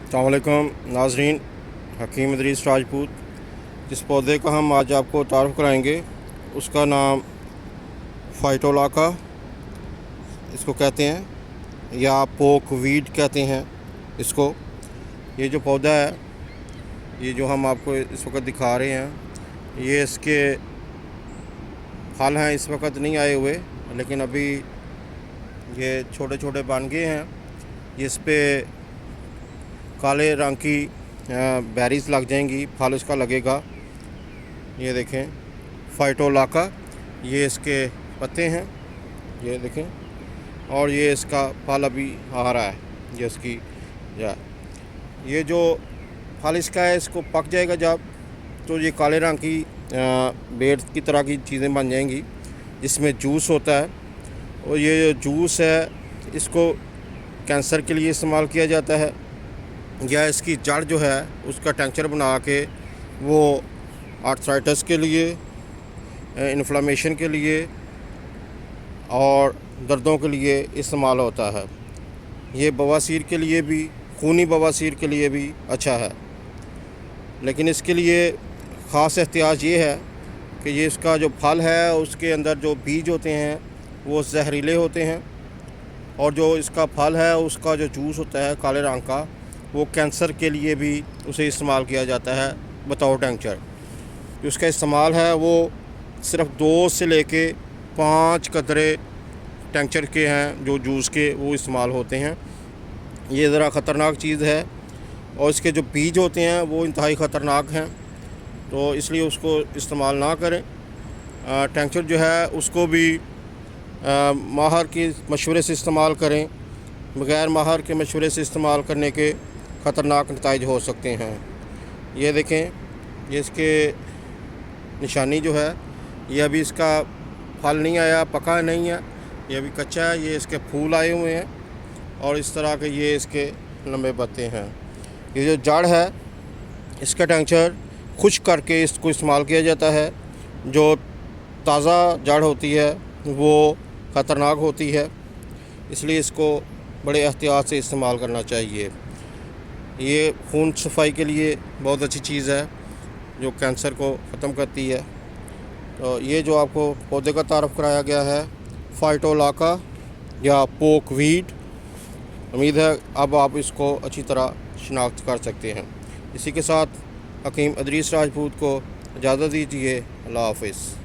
अस्सलाम वालेकुम नाज़रीन, हकीम इदरीस राजपूत। जिस पौधे का हम आज आपको तारुफ़ कराएंगे उसका नाम फ़ाइटोलाका इसको कहते हैं या पोक वीड कहते हैं इसको। ये जो पौधा है, ये जो हम आपको इस वक्त दिखा रहे हैं, ये इसके फल हैं। इस वक्त नहीं आए हुए, लेकिन अभी ये छोटे छोटे बन गए हैं। इस पे काले रंग की बेरीज लग जाएंगी, फल इसका लगेगा। ये देखें फ़ाइटोलाका, ये इसके पत्ते हैं, ये देखें। और ये इसका फल अभी आ रहा है। ये इसकी ये जो फल इसका है, इसको पक जाएगा जब, तो ये काले रंग की बेर की तरह की चीज़ें बन जाएंगी जिसमें जूस होता है। और ये जो जूस है, इसको कैंसर के लिए इस्तेमाल किया जाता है, या इसकी जड़ जो है उसका टेंचर बना के वो आर्थराइटिस के लिए, इन्फ्लेमेशन के लिए और दर्दों के लिए इस्तेमाल होता है। ये बवासीर के लिए भी, खूनी बवासीर के लिए भी अच्छा है। लेकिन इसके लिए ख़ास एहतियात ये है कि ये इसका जो फल है उसके अंदर जो बीज होते हैं वो जहरीले होते हैं, और जो इसका फल है उसका जो जूस होता है काले रंग का, वो कैंसर के लिए भी उसे इस्तेमाल किया जाता है बतौर टेंचर। जो उसका इस्तेमाल है वो सिर्फ 2 से लेके 5 कतरे टेंचर के हैं, जो जूस के, वो इस्तेमाल होते हैं। ये ज़रा ख़तरनाक चीज़ है, और इसके जो बीज होते हैं वो इंतहाई ख़तरनाक हैं, तो इसलिए उसको इस्तेमाल ना करें। टेंचर जो है उसको भी माहर के मशवरे से इस्तेमाल करें। बग़ैर माहर के मशवरे से इस्तेमाल करने के ख़तरनाक नताइज हो सकते हैं। ये देखें, ये इसके निशानी जो है, ये अभी इसका फल नहीं आया, पका नहीं है, ये अभी कच्चा है। ये इसके फूल आए हुए हैं और इस तरह के ये इसके लंबे पत्ते हैं। ये जो जड़ है, इसका टेंचर खुश्क करके इसको इस्तेमाल किया जाता है। जो ताज़ा जड़ होती है वो ख़तरनाक होती है, इसलिए इसको बड़े एहतियात से इस्तेमाल करना चाहिए। ये खून सफाई के लिए बहुत अच्छी चीज़ है जो कैंसर को ख़त्म करती है। तो ये जो आपको पौधे का तारुफ़ कराया गया है, फ़ाइटोलाका या पोक वीड, उम्मीद है अब आप इसको अच्छी तरह शिनाख्त कर सकते हैं। इसी के साथ हकीम इदरीस राजपूत को इजाज़त दीजिए। अल्लाह हाफ़िज़।